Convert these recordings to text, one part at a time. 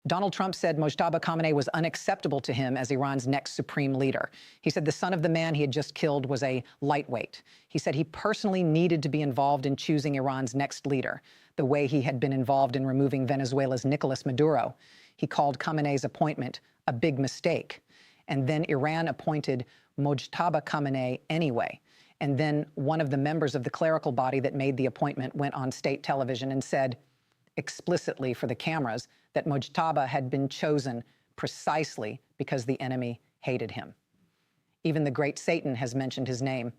Donald Trump said Mojtaba Khamenei was unacceptable to him as Iran's next supreme leader. He said the son of the man he had just killed was a lightweight. He said he personally needed to be involved in choosing Iran's next leader, the way he had been involved in removing Venezuela's Nicolas Maduro. He called Khamenei's appointment a big mistake. And then Iran appointed Mojtaba Khamenei anyway. And then one of the members of the clerical body that made the appointment went on state television and said explicitly for the cameras that Mojtaba had been chosen precisely because the enemy hated him. Even the great Satan has mentioned his name,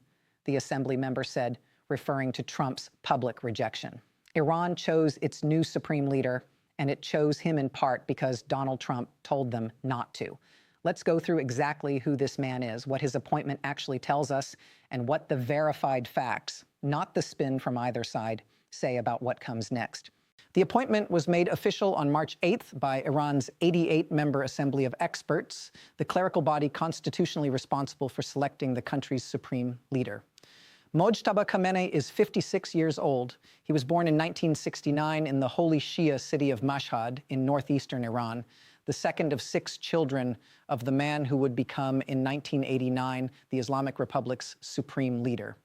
the assembly member said, referring to Trump's public rejection. Iran chose its new supreme leader, and it chose him in part because Donald Trump told them not to. Let's go through exactly who this man is, what his appointment actually tells us, and what the verified facts, not the spin from either side, say about what comes next. The appointment was made official on March 8th by Iran's 88-member Assembly of Experts, the clerical body constitutionally responsible for selecting the country's supreme leader. Mojtaba Khamenei is 56 years old. He was born in 1969 in the holy Shia city of Mashhad in northeastern Iran, the second of 6 children of the man who would become, in 1989, the Islamic Republic's supreme leader.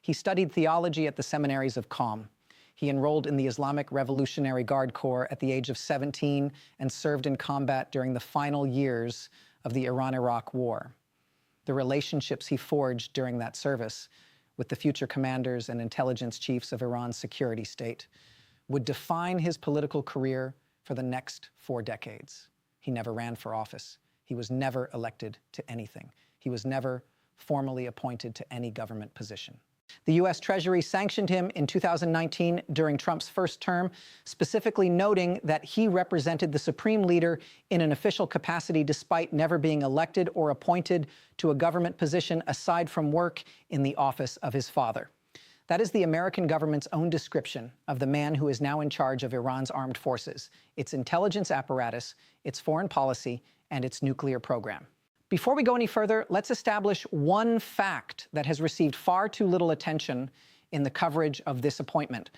He studied theology at the seminaries of Qom. He enrolled in the Islamic Revolutionary Guard Corps at the age of 17 and served in combat during the final years of the Iran-Iraq War. The relationships he forged during that service with the future commanders and intelligence chiefs of Iran's security state would define his political career for the next 4 decades. He never ran for office. He was never elected to anything. He was never formally appointed to any government position. The U.S. Treasury sanctioned him in 2019 during Trump's first term, specifically noting that he represented the supreme leader in an official capacity despite never being elected or appointed to a government position aside from work in the office of his father. That is the American government's own description of the man who is now in charge of Iran's armed forces, its intelligence apparatus, its foreign policy, and its nuclear program. Before we go any further, let's establish one fact that has received far too little attention in the coverage of this appointment.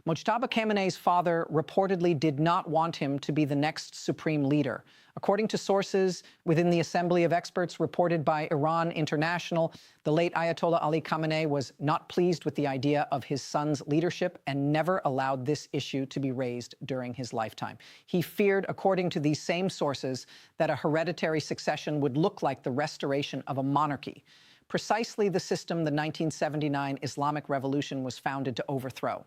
Mojtaba Khamenei's father reportedly did not want him to be the next supreme leader. According to sources within the Assembly of Experts reported by Iran International, the late Ayatollah Ali Khamenei was not pleased with the idea of his son's leadership and never allowed this issue to be raised during his lifetime. He feared, according to these same sources, that a hereditary succession would look like the restoration of a monarchy, precisely the system the 1979 Islamic Revolution was founded to overthrow.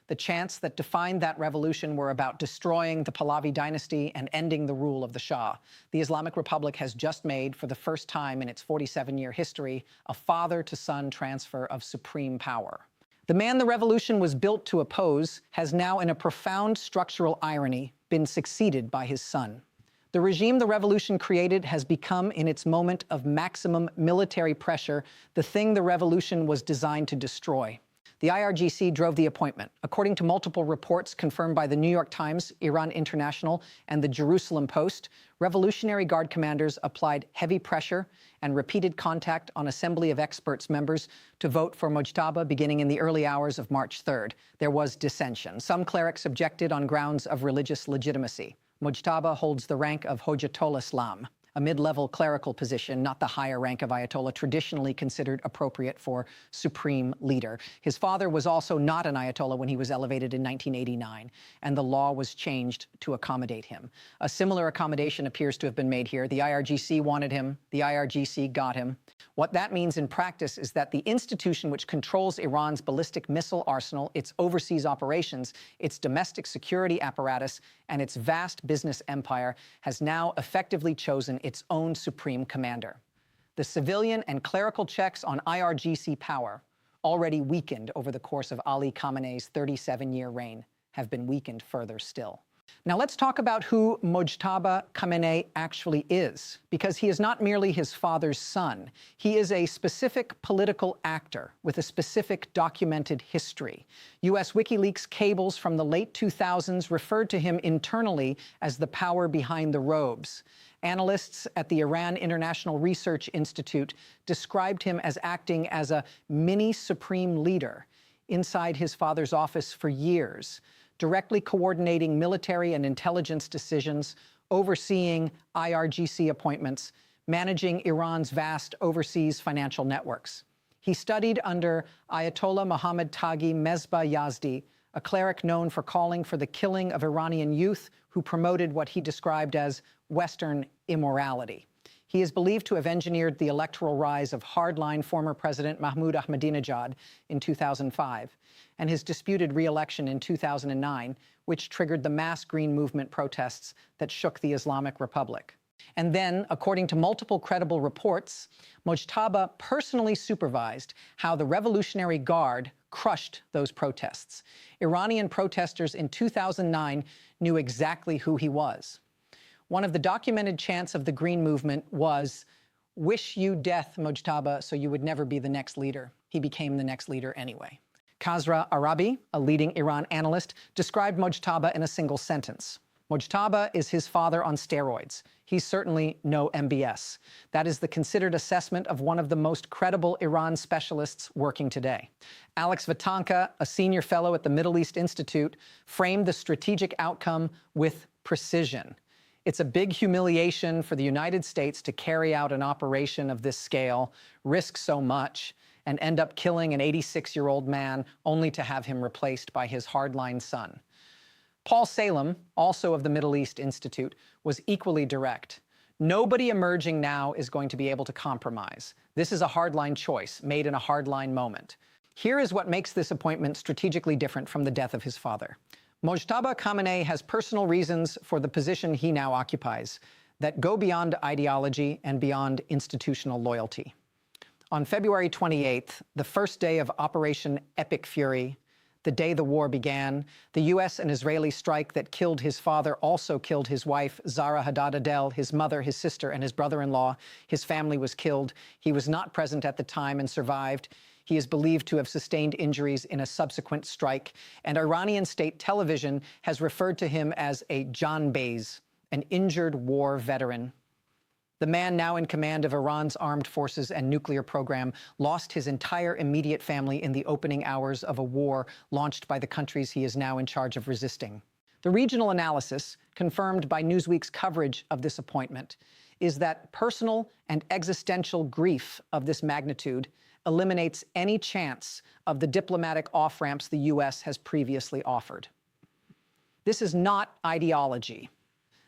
The chants that defined that revolution were about destroying the Pahlavi dynasty and ending the rule of the Shah. The Islamic Republic has just made, for the first time in its 47-year history, a father-to-son transfer of supreme power. The man the revolution was built to oppose has now, in a profound structural irony, been succeeded by his son. The regime the revolution created has become, in its moment of maximum military pressure, the thing the revolution was designed to destroy. The IRGC drove the appointment. According to multiple reports confirmed by the New York Times, Iran International, and the Jerusalem Post, Revolutionary Guard commanders applied heavy pressure and repeated contact on Assembly of Experts members to vote for Mojtaba beginning in the early hours of March 3rd. There was dissension. Some clerics objected on grounds of religious legitimacy. Mojtaba holds the rank of Hojjatul Islam, a mid-level clerical position, not the higher rank of Ayatollah traditionally considered appropriate for supreme leader. His father was also not an Ayatollah when he was elevated in 1989, and the law was changed to accommodate him. A similar accommodation appears to have been made here. The IRGC wanted him. The IRGC got him. What that means in practice is that the institution which controls Iran's ballistic missile arsenal, its overseas operations, its domestic security apparatus, and its vast business empire has now effectively chosen its own supreme commander. The civilian and clerical checks on IRGC power, already weakened over the course of Ali Khamenei's 37-year reign, have been weakened further still. Now let's talk about who Mojtaba Khamenei actually is, because he is not merely his father's son. He is a specific political actor with a specific documented history. U.S. WikiLeaks cables from the late 2000s referred to him internally as the power behind the robes. Analysts at the Iran International Research Institute described him as acting as a mini supreme leader inside his father's office for years, directly coordinating military and intelligence decisions overseeing IRGC appointments, managing Iran's vast overseas financial networks. He studied under Ayatollah Muhammad Taghi Mesbah Yazdi, a cleric known for calling for the killing of Iranian youth who promoted what he described as Western immorality. He is believed to have engineered the electoral rise of hardline former President Mahmoud Ahmadinejad in 2005 and his disputed re-election in 2009, which triggered the mass Green Movement protests that shook the Islamic Republic. And then, according to multiple credible reports, Mojtaba personally supervised how the Revolutionary Guard crushed those protests. Iranian protesters in 2009 knew exactly who he was. One of the documented chants of the Green Movement was, "Wish you death, Mojtaba, so you would never be the next leader." He became the next leader anyway. Khazra Arabi, a leading Iran analyst, described Mojtaba in a single sentence. Mojtaba is his father on steroids. He's certainly no MBS. That is the considered assessment of one of the most credible Iran specialists working today. Alex Vatanka, a senior fellow at the Middle East Institute, framed the strategic outcome with precision. It's a big humiliation for the United States to carry out an operation of this scale, risk so much, and end up killing an 86-year-old man only to have him replaced by his hardline son. Paul Salem, also of the Middle East Institute, was equally direct. Nobody emerging now is going to be able to compromise. This is a hardline choice made in a hardline moment. Here is what makes this appointment strategically different from the death of his father. Mojtaba Khamenei has personal reasons for the position he now occupies that go beyond ideology and beyond institutional loyalty. On February 28th, the first day of Operation Epic Fury, the day the war began, the U.S. and Israeli strike that killed his father also killed his wife, Zara Haddad Adel, his mother, his sister, and his brother-in-law. His family was killed. He was not present at the time and survived. He is believed to have sustained injuries in a subsequent strike, and Iranian state television has referred to him as a janbaz, an injured war veteran. The man now in command of Iran's armed forces and nuclear program lost his entire immediate family in the opening hours of a war launched by the countries he is now in charge of resisting. The regional analysis, confirmed by Newsweek's coverage of this appointment, is that personal and existential grief of this magnitude eliminates any chance of the diplomatic off-ramps the U.S. has previously offered. This is not ideology.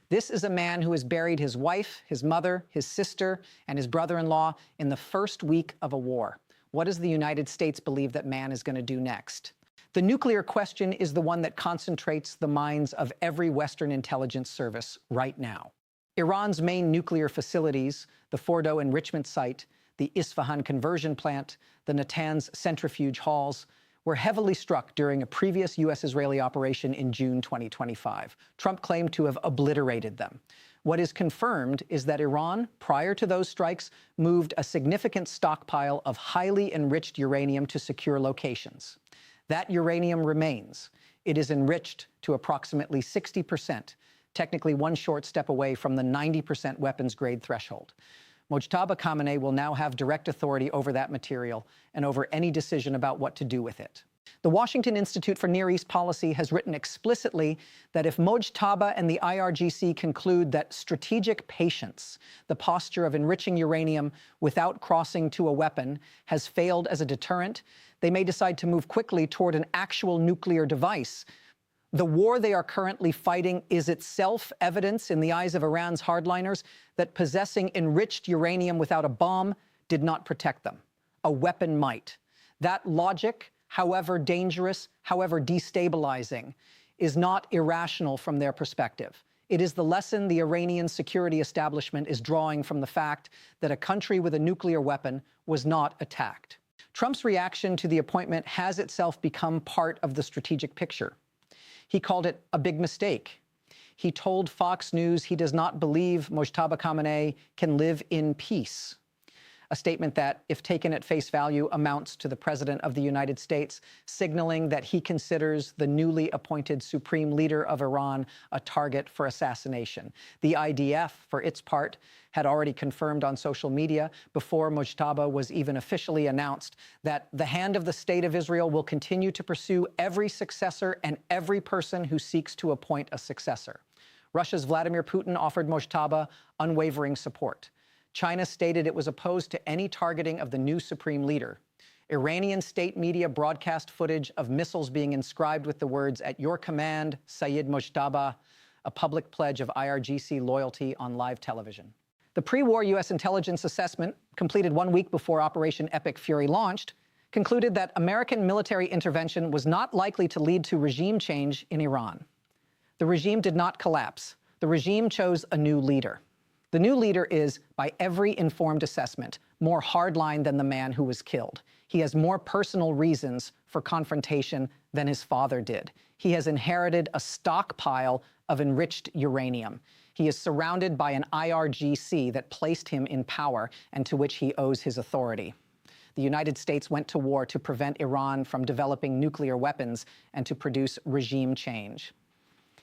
This is a man who has buried his wife, his mother, his sister, and his brother-in-law in the first week of a war. What does the United States believe that man is going to do next? The nuclear question is the one that concentrates the minds of every Western intelligence service right now. Iran's main nuclear facilities, the Fordo enrichment site, the Isfahan conversion plant, the Natanz centrifuge halls, were heavily struck during a previous U.S.-Israeli operation in June 2025. Trump claimed to have obliterated them. What is confirmed is that Iran, prior to those strikes, moved a significant stockpile of highly enriched uranium to secure locations. That uranium remains. It is enriched to approximately 60%, technically one short step away from the 90% weapons-grade threshold. Mojtaba Khamenei will now have direct authority over that material and over any decision about what to do with it. The Washington Institute for Near East Policy has written explicitly that if Mojtaba and the IRGC conclude that strategic patience, the posture of enriching uranium without crossing to a weapon, has failed as a deterrent, they may decide to move quickly toward an actual nuclear device. The war they are currently fighting is itself evidence in the eyes of Iran's hardliners that possessing enriched uranium without a bomb did not protect them. A weapon might. That logic, however dangerous, however destabilizing, is not irrational from their perspective. It is the lesson the Iranian security establishment is drawing from the fact that a country with a nuclear weapon was not attacked. Trump's reaction to the appointment has itself become part of the strategic picture. He called it a big mistake. He told Fox News he does not believe Mojtaba Khamenei can live in peace, a statement that, if taken at face value, amounts to the President of the United States signaling that he considers the newly appointed supreme leader of Iran a target for assassination. The IDF, for its part, had already confirmed on social media before Mojtaba was even officially announced that the hand of the State of Israel will continue to pursue every successor and every person who seeks to appoint a successor. Russia's Vladimir Putin offered Mojtaba unwavering support. China stated it was opposed to any targeting of the new supreme leader. Iranian state media broadcast footage of missiles being inscribed with the words, "At your command, Sayyid Mojtaba," a public pledge of IRGC loyalty on live television. The pre-war U.S. intelligence assessment, completed 1 week before Operation Epic Fury launched, concluded that American military intervention was not likely to lead to regime change in Iran. The regime did not collapse. The regime chose a new leader. The new leader is, by every informed assessment, more hardline than the man who was killed. He has more personal reasons for confrontation than his father did. He has inherited a stockpile of enriched uranium. He is surrounded by an IRGC that placed him in power and to which he owes his authority. The United States went to war to prevent Iran from developing nuclear weapons and to produce regime change.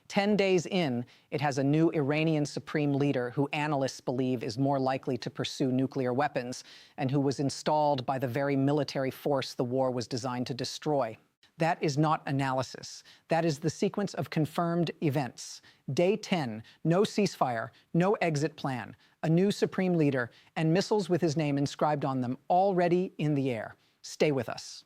10 days in, it has a new Iranian supreme leader who analysts believe is more likely to pursue nuclear weapons and who was installed by the very military force the war was designed to destroy. That is not analysis. That is the sequence of confirmed events. Day 10, no ceasefire, no exit plan, a new supreme leader, and missiles with his name inscribed on them already in the air. Stay with us.